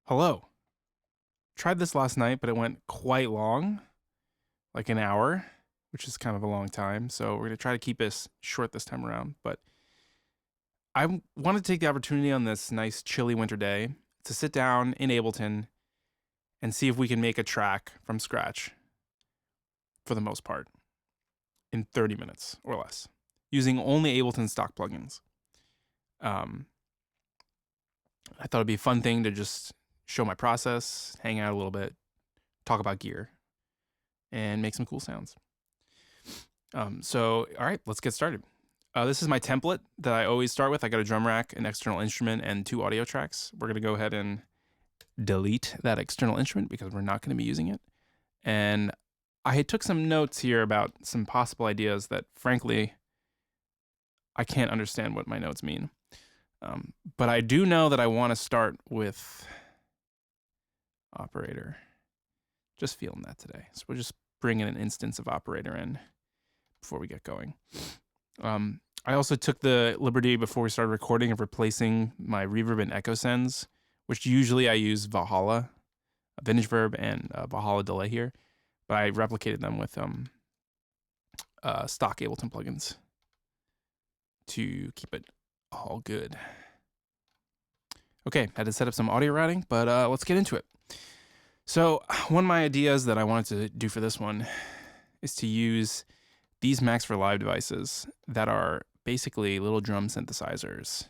Hello. Tried this last night, but it went quite long, like an hour, which is kind of a long time. So we're going to try to keep this short this time around. But I want to take the opportunity on this nice chilly winter day to sit down in Ableton and see if we can make a track from scratch, for the most part, in 30 minutes or less, using only Ableton stock plugins. I thought it'd be a fun thing to just show my process, hang out a little bit, talk about gear, and make some cool sounds. So, all right, let's get started. This is my template that I always start with. I got a drum rack, an external instrument, and 2 audio tracks. We're going to go ahead and delete that external instrument because we're not going to be using it. And I took some notes here about some possible ideas that, frankly, I can't understand what my notes mean. But I do know that I want to start with operator. Just feeling that today. So we'll just bring in an instance of operator in before we get going. I also took the liberty before we started recording of replacing my reverb and echo sends, which usually I use Valhalla, a Vintage Verb, and Valhalla delay here. But I replicated them with stock Ableton plugins to keep it all good. Okay, had to set up some audio routing, but let's get into it. So one of my ideas that I wanted to do for this one is to use these Max for Live devices that are basically little drum synthesizers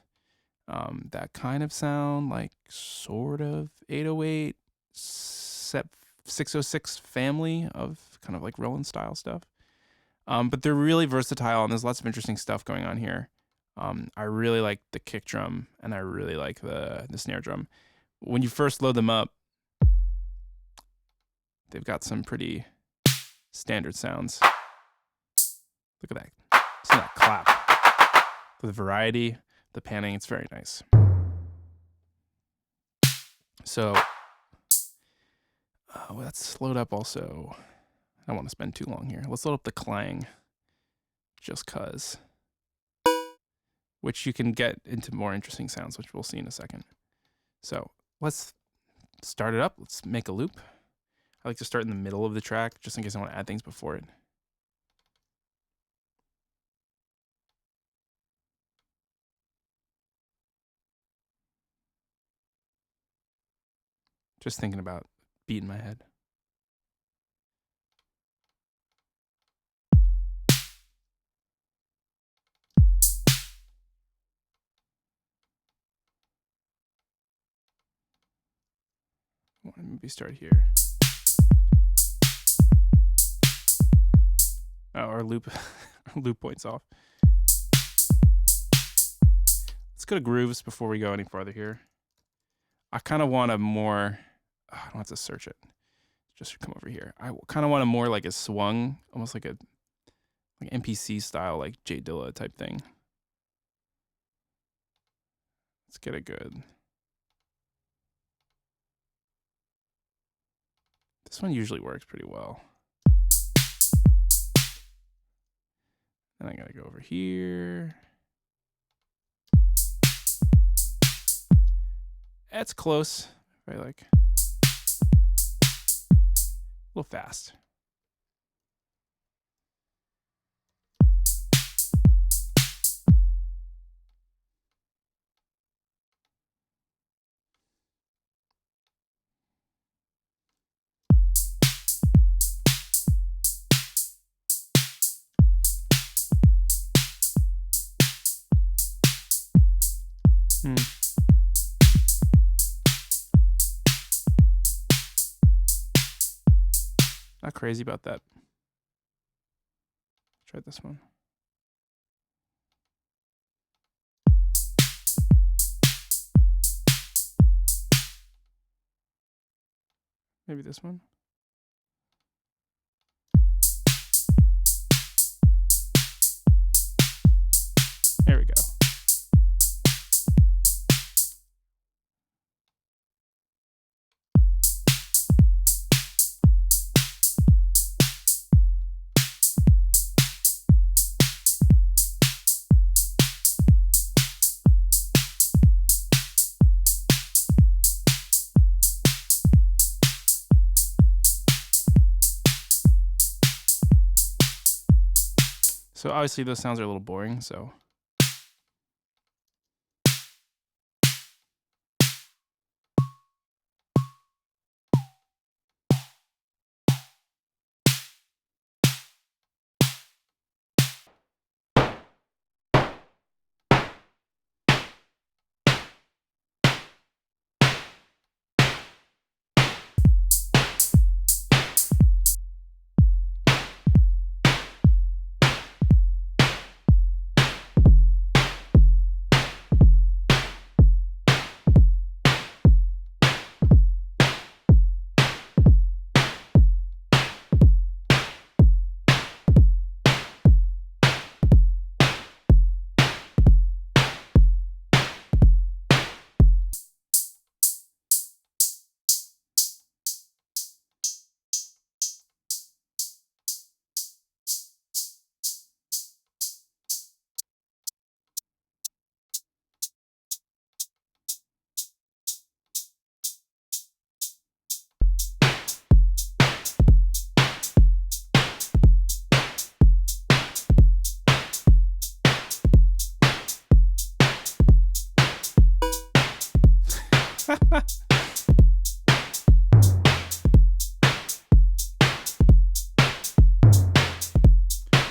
that kind of sound like sort of 808, 606 family of kind of like Roland style stuff. But they're really versatile and there's lots of interesting stuff going on here. I really like the kick drum and I really like the snare drum. When you first load them up, they've got some pretty standard sounds. Look at that. Listen to that clap. The variety, the panning, it's very nice. So let's load up also. I don't want to spend too long here. Let's load up the clang, just cause. Which you can get into more interesting sounds, which we'll see in a second. So let's start it up. Let's make a loop. I like to start in the middle of the track, just in case I want to add things before it. Just thinking about beat in my head. Maybe start here. Oh, our loop points off. Let's go to grooves before we go any farther here. I kind of want a more, I don't have to search it. Just come over here. I kind of want a more like a swung, almost like a MPC style, like J Dilla type thing. Let's get it good. This one usually works pretty well. And I gotta go over here. That's close. I like a little fast. Not crazy about that. Try this one. Maybe this one. There we go. So obviously those sounds are a little boring, so.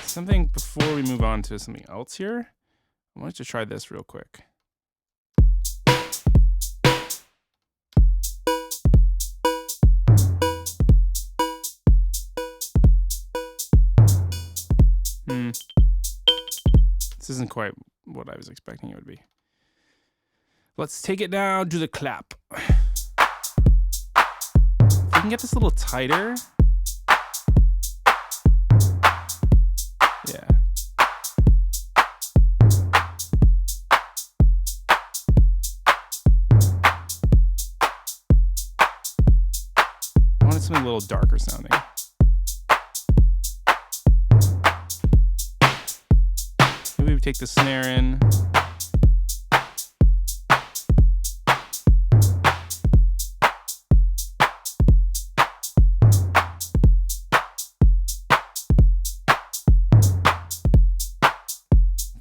Something before we move on to something else here. I wanted to try this real quick. This isn't quite what I was expecting it would be. Let's take it down to the clap. If we can get this a little tighter. Yeah. I wanted something a little darker sounding. Maybe we take the snare in.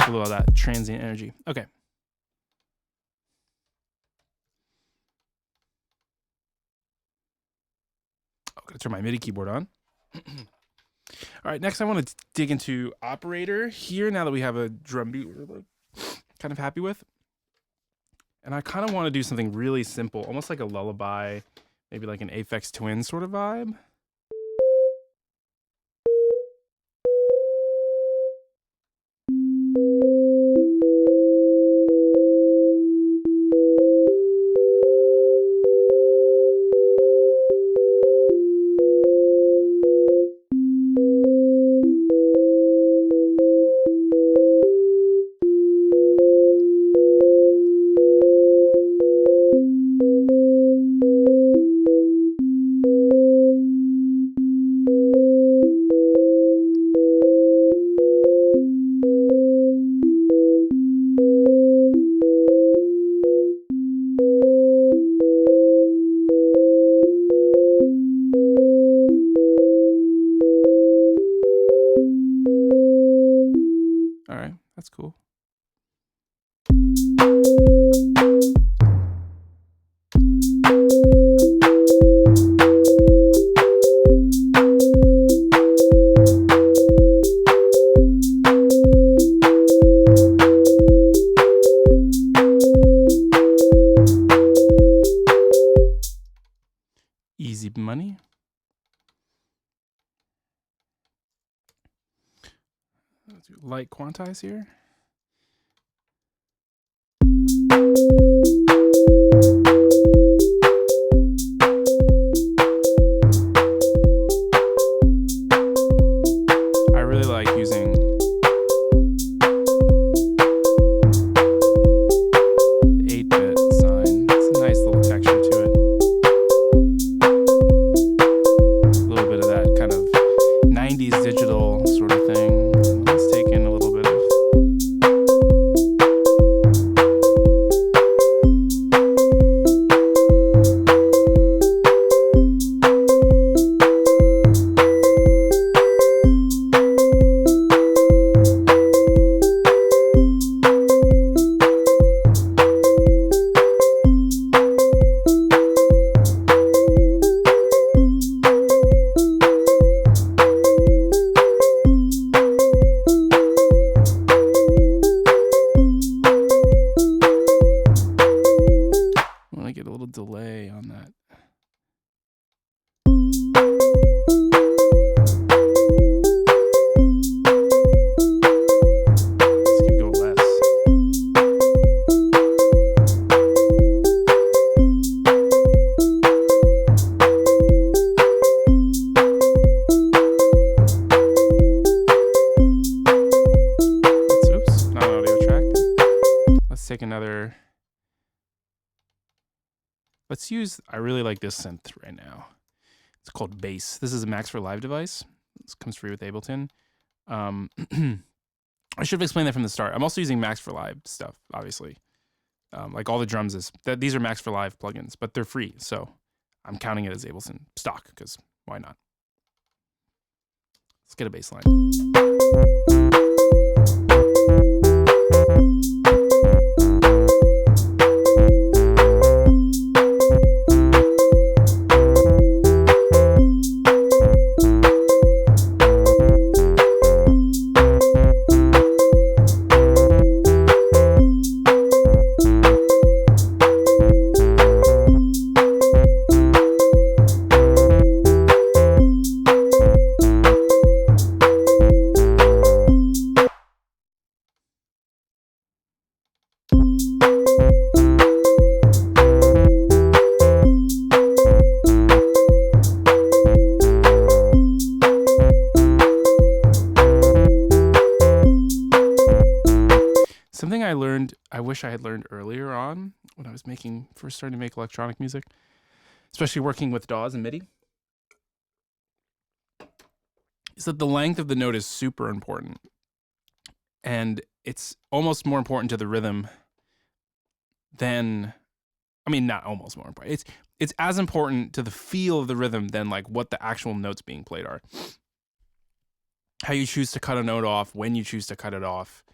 A little of that transient energy. Okay. I'm gonna turn my MIDI keyboard on. All right, next I want to dig into operator here now that we have a drum beat we're kind of happy with. And I kind of want to do something really simple, almost like a lullaby, maybe like an Aphex Twin sort of vibe. All right, that's cool. Easy money. Let's do light quantize here. I really like using the 8-bit sign. It's a nice little texture to it. A little bit of that kind of 90s digital sort of thing. Let's take in a little bit of delay on that. Let's keep going less. Oops, not an audio track. Let's take another. Let's use, I really like this synth right now. It's called Bass. This is a Max for Live device. This comes free with Ableton. I should have explained that from the start. I'm also using Max for Live stuff, obviously. Like all the drums these are Max for Live plugins, but they're free. So I'm counting it as Ableton stock because why not? Let's get a bass line. Something I learned, I wish I had learned earlier on when I was first starting to make electronic music, especially working with DAWs and MIDI, is that the length of the note is super important. And it's almost more important to the rhythm than, I mean, not almost more important. It's as important to the feel of the rhythm than like what the actual notes being played are. How you choose to cut a note off, when you choose to cut it off,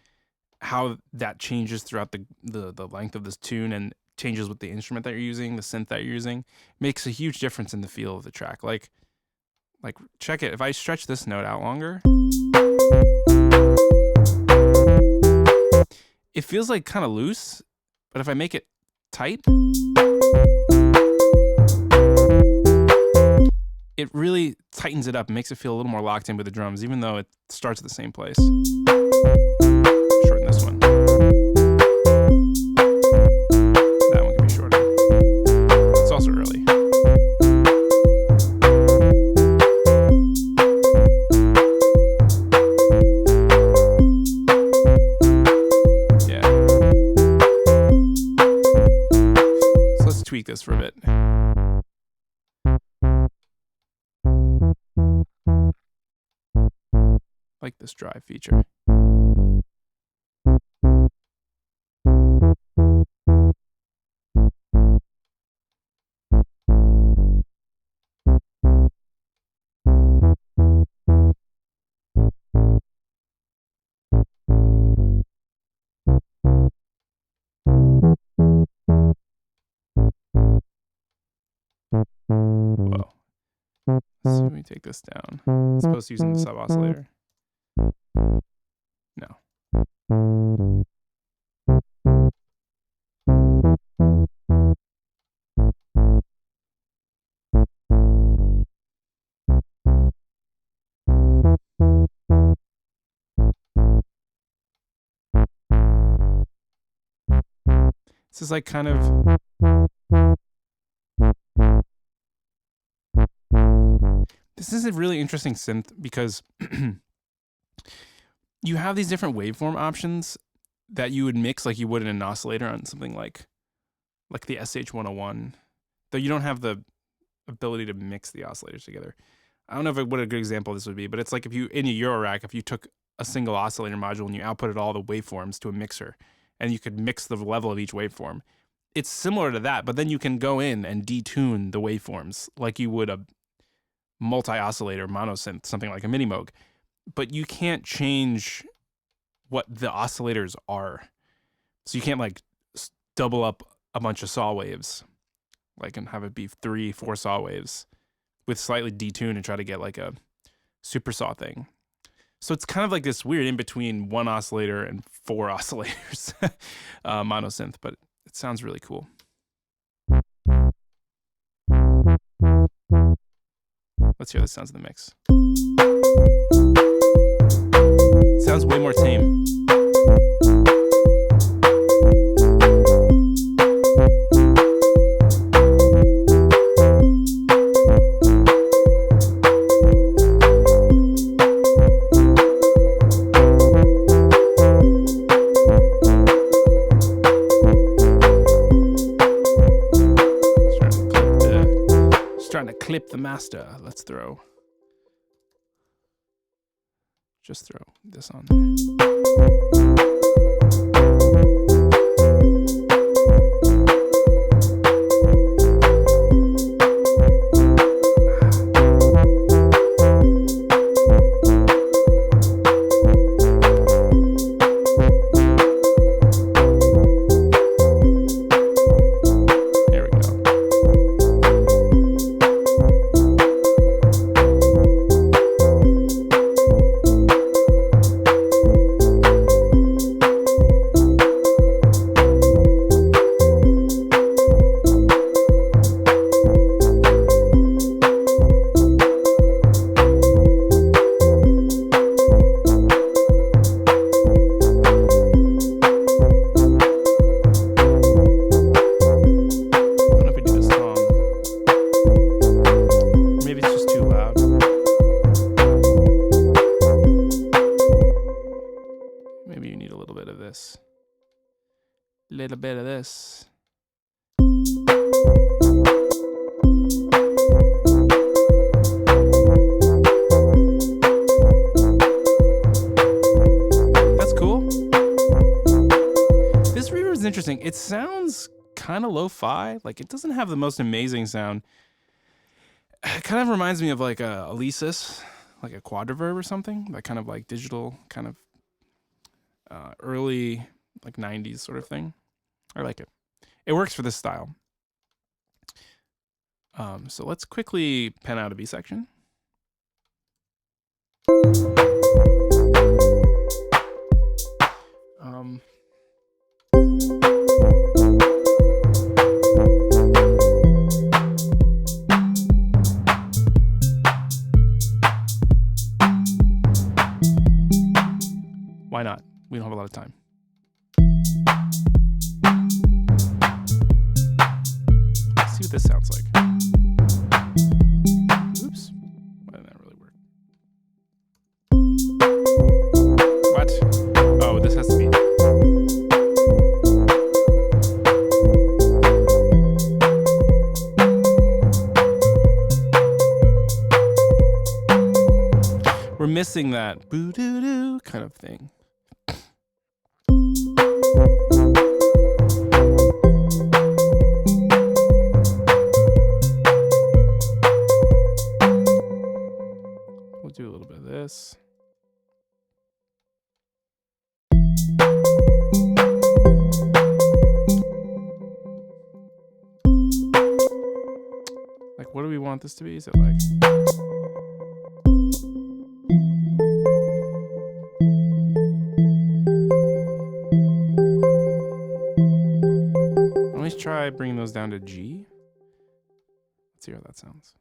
how that changes throughout the length of this tune and changes with the instrument that you're using, the synth that you're using, makes a huge difference in the feel of the track. Like check it. If I stretch this note out longer, it feels like kind of loose, but if I make it tight, it really tightens it up and makes it feel a little more locked in with the drums, even though it starts at the same place. Shorten this one. That one can be shorter. It's also early. Yeah. So let's tweak this for a bit. Like this drive feature. Whoa. Let's see if we take this down. As opposed to using the sub oscillator. No. This is like kind of... This is a really interesting synth because you have these different waveform options that you would mix like you would in an oscillator on something like the SH-101, though you don't have the ability to mix the oscillators together. I don't know what a good example of this would be, but it's like if you, in a Eurorack, if you took a single oscillator module and you outputted all the waveforms to a mixer, and you could mix the level of each waveform. It's similar to that, but then you can go in and detune the waveforms like you would a multi-oscillator monosynth, something like a mini Moog. But you can't change what the oscillators are. So you can't like double up a bunch of saw waves, like, and have it be 3-4 saw waves with slightly detune and try to get like a super saw thing. So it's kind of like this weird in between one oscillator and 4 oscillators monosynth, but it sounds really cool. Let's hear the sounds of the mix. Sounds way more tame. Clip the master. Let's throw. Just throw this on there. Little bit of this. That's cool. This reverb is interesting. It sounds kind of lo-fi. Like, it doesn't have the most amazing sound. It kind of reminds me of like a Alesis, like a quadriverb or something. That kind of like digital, kind of early like 90s sort of thing. I like it. It works for this style. So let's quickly pen out a B section. Why not? We don't have a lot of time. Let's see what this sounds like. Oops. Why didn't that really work? What? Oh, this has to be. We're missing that boo-doo-doo kind of thing. We'll do a little bit of this. Like, what do we want this to be? Is it like... Let's try bringing those down to G. Let's see how that sounds.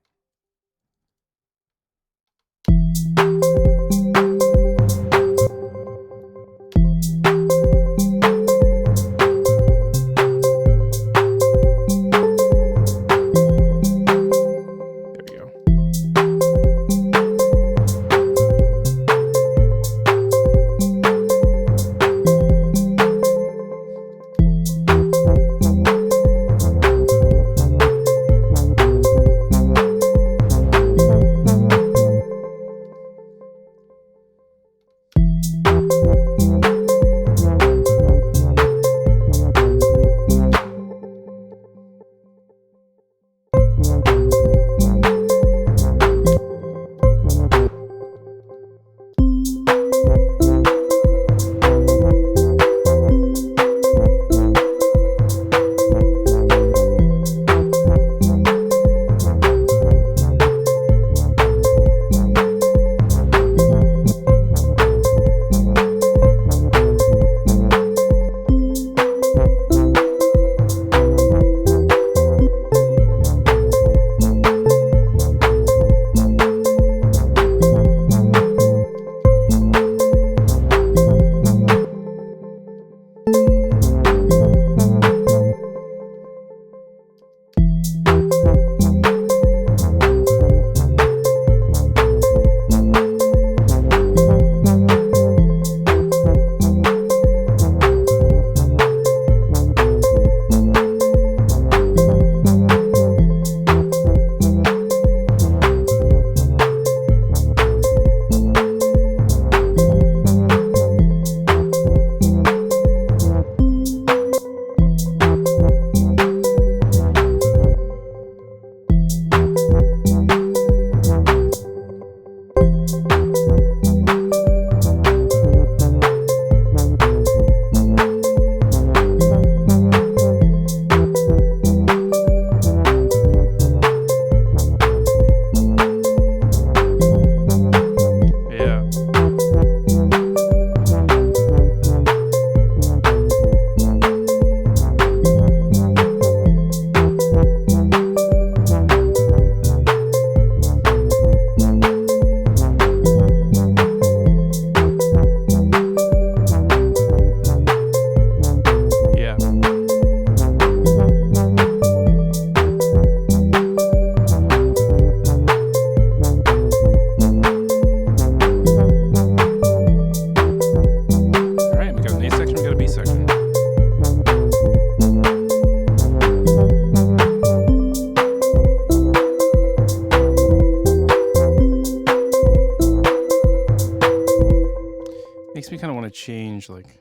want to change like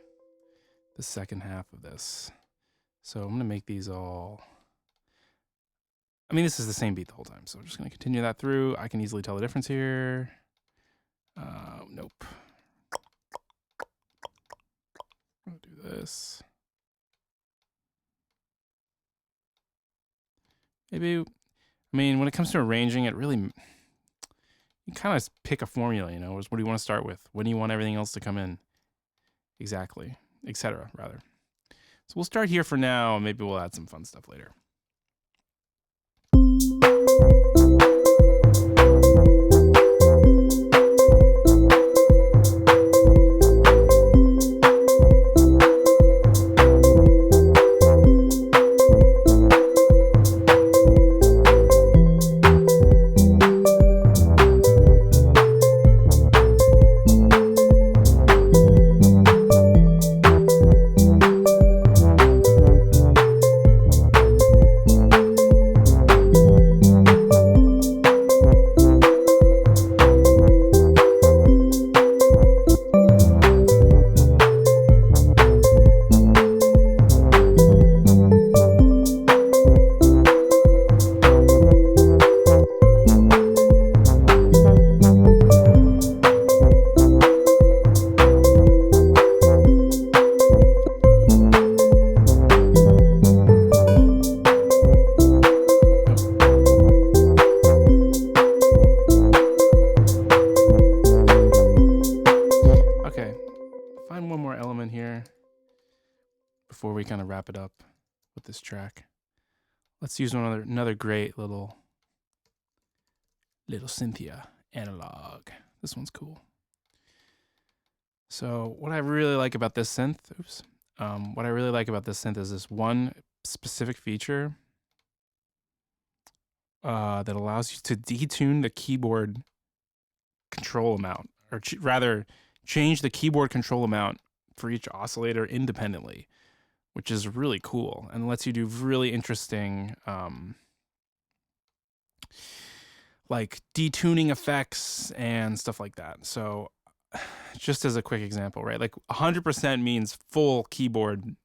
the second half of this. So I'm going to make these all... I mean, this is the same beat the whole time, so I'm just going to continue that through. I can easily tell the difference here. Nope. I'll do this. Maybe, I mean, when it comes to arranging, it really, you kind of pick a formula, you know, what do you want to start with? When do you want everything else to come in? Exactly, etc. rather. So we'll start here for now. Maybe we'll add some fun stuff later. Before we kind of wrap it up with this track, let's use another great little Cynthia analog. This one's cool. So what I really like about this synth, is this one specific feature that allows you to detune the keyboard control amount, or rather change the keyboard control amount for each oscillator independently, which is really cool and lets you do really interesting like detuning effects and stuff like that. So just as a quick example, right? Like 100% means full keyboard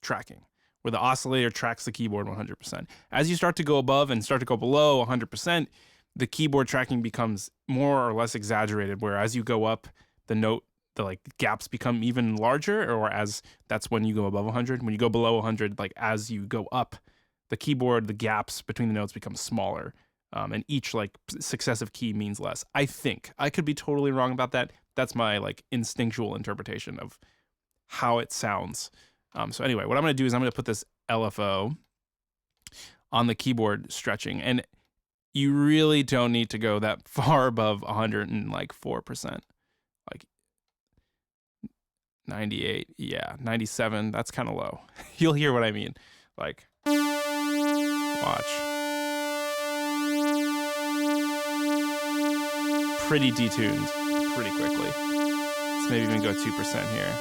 tracking, where the oscillator tracks the keyboard 100%. As you start to go above and start to go below 100%, the keyboard tracking becomes more or less exaggerated, where as you go up, the gaps become even larger, or as that's when you go above 100. When you go below 100, like as you go up, the gaps between the notes become smaller, and each like successive key means less. I think I could be totally wrong about that. That's my like instinctual interpretation of how it sounds. So anyway, what I'm going to do is I'm going to put this LFO on the keyboard stretching, and you really don't need to go that far above 104%. 98, yeah, 97, that's kind of low. You'll hear what I mean. Like, watch. Pretty detuned, pretty quickly. Let's maybe even go 2% here.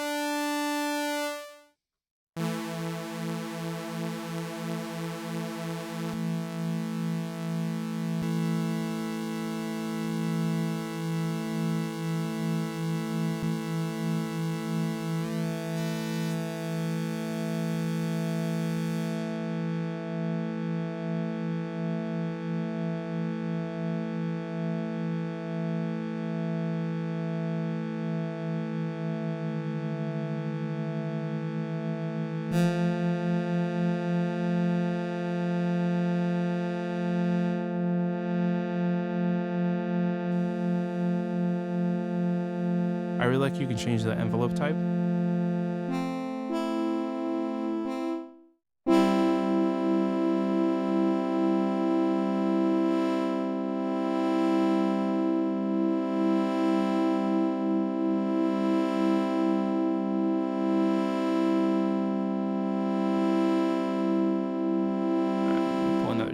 I really like you can change the envelope type.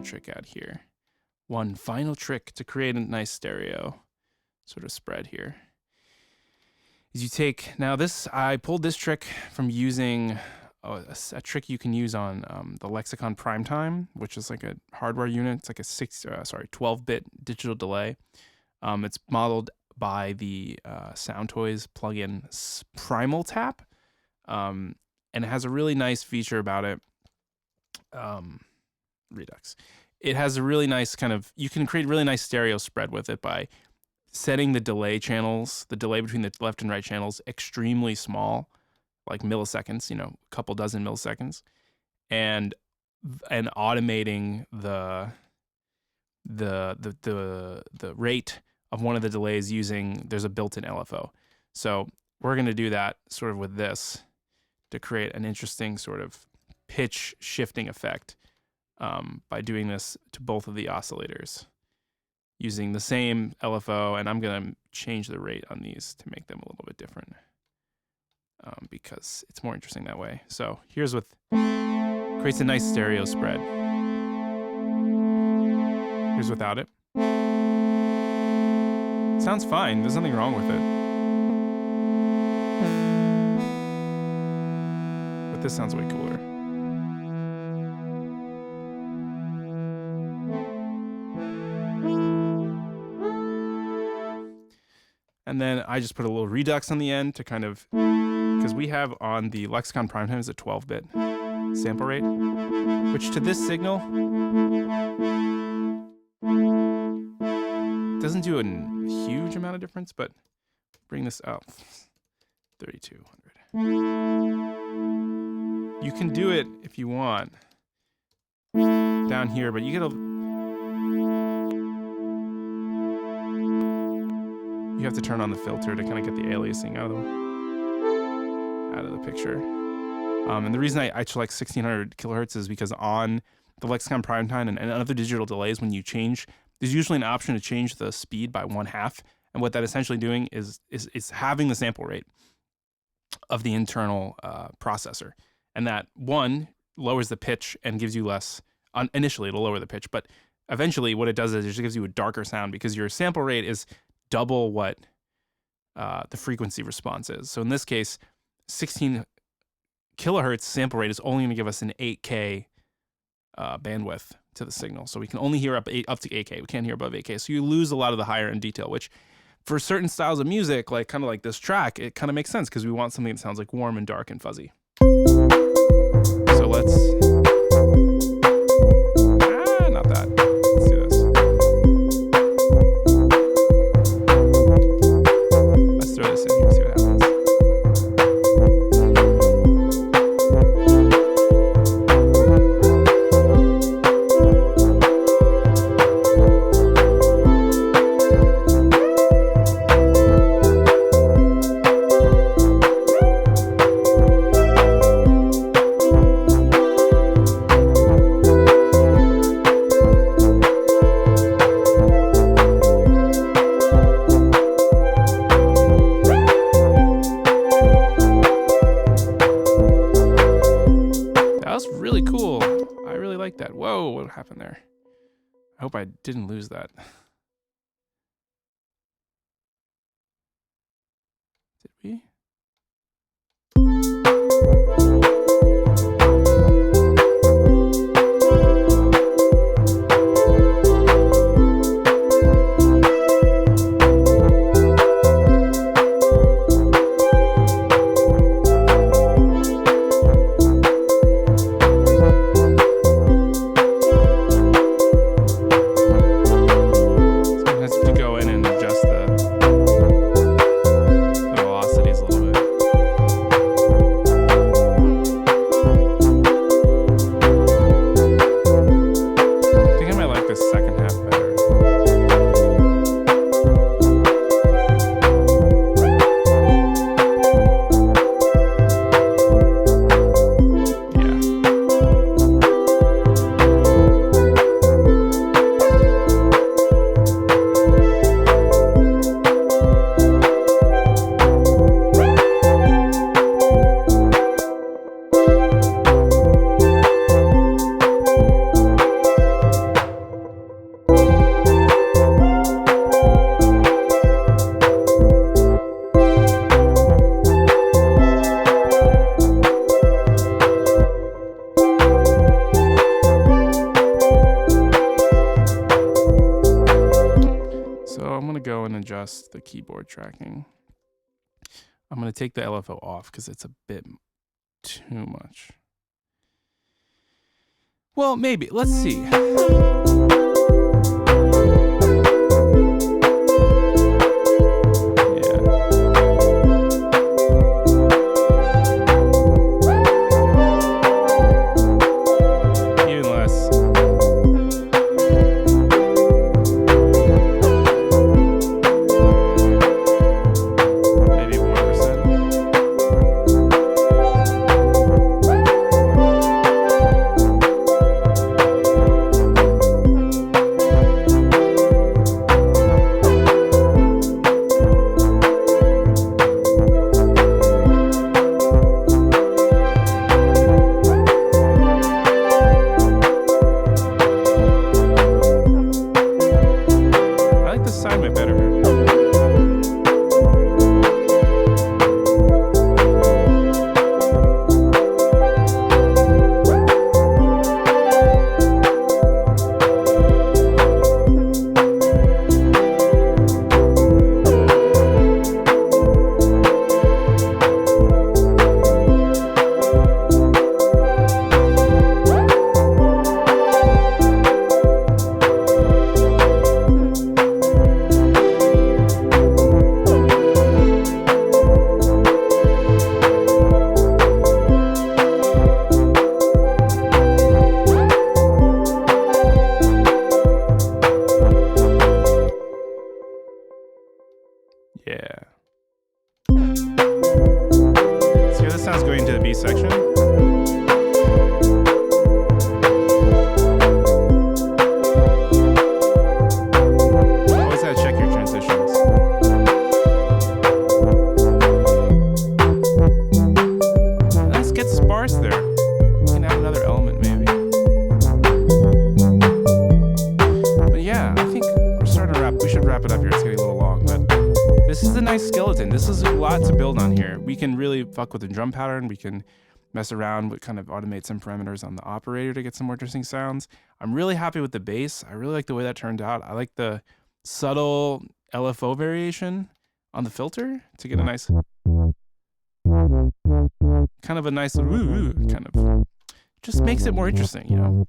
Trick out here. One final trick to create a nice stereo sort of spread here is you take, now this, I pulled this trick from using a trick you can use on the Lexicon Primetime, which is like a hardware unit. It's like a 12-bit digital delay. It's modeled by the Sound Toys plugin Primal Tap, and it has a really nice feature about it. Redux. It has a really nice kind of, you can create really nice stereo spread with it by setting the delay channels, the delay between the left and right channels, extremely small, like milliseconds, a couple dozen milliseconds, and automating the rate of one of the delays using, there's a built-in LFO. So we're going to do that sort of with this to create an interesting sort of pitch shifting effect by doing this to both of the oscillators using the same LFO, and I'm going to change the rate on these to make them a little bit different because it's more interesting that way. So here's what creates a nice stereo spread. Here's without it. Sounds fine. There's nothing wrong with it. But this sounds way cooler. And then I just put a little redux on the end to kind of, because we have on the Lexicon Primetime is a 12-bit sample rate, which to this signal doesn't do a huge amount of difference, but bring this up, 3200. You can do it if you want down here, but you have to turn on the filter to kind of get the aliasing out of the picture. And the reason I select 1600 kilohertz is because on the Lexicon Primetime and other digital delays, when you change, there's usually an option to change the speed by 1/2. And what that essentially doing is having the sample rate of the internal processor. And that, one, lowers the pitch and gives you less. Initially, it'll lower the pitch, but eventually what it does is it just gives you a darker sound because your sample rate is double what the frequency response is. So in this case, 16 kilohertz sample rate is only going to give us an 8K bandwidth to the signal. So we can only hear up to 8K. We can't hear above 8K. So you lose a lot of the higher end detail, which for certain styles of music, like kind of like this track, it kind of makes sense because we want something that sounds like warm and dark and fuzzy. So let's... not that. Let's do this. Let's throw this in here and see what happens. Really cool. I really like that. Whoa, what happened there? I hope I didn't lose that. Did we? adjust the keyboard tracking. I'm going to take the LFO off because it's a bit too much. Well, maybe. Let's see. Yeah. See how this sounds going into the B section? Always gotta check your transitions. Let's get sparse there. We can add another element maybe. But yeah, I think we're starting to wrap. We should wrap it up here. It's getting a little long, but this is a nice skeleton. This is a lot to build on here. We can really fuck with the drum pattern. We can mess around with kind of automate some parameters on the operator to get some more interesting sounds. I'm really happy with the bass. I really like the way that turned out. I like the subtle LFO variation on the filter to get a nice, kind of a nice kind of, just makes it more interesting, you know?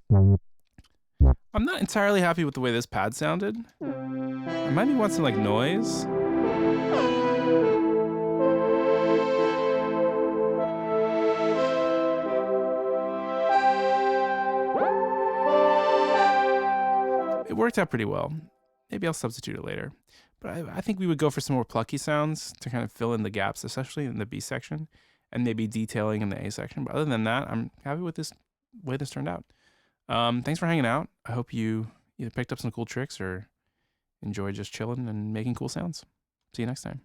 I'm not entirely happy with the way this pad sounded. I might be wanting some like noise. It worked out pretty well. Maybe I'll substitute it later. But I think we would go for some more plucky sounds to kind of fill in the gaps, especially in the B section, and maybe detailing in the A section. But other than that, I'm happy with this way this turned out. Thanks for hanging out. I hope you either picked up some cool tricks or enjoyed just chilling and making cool sounds. See you next time.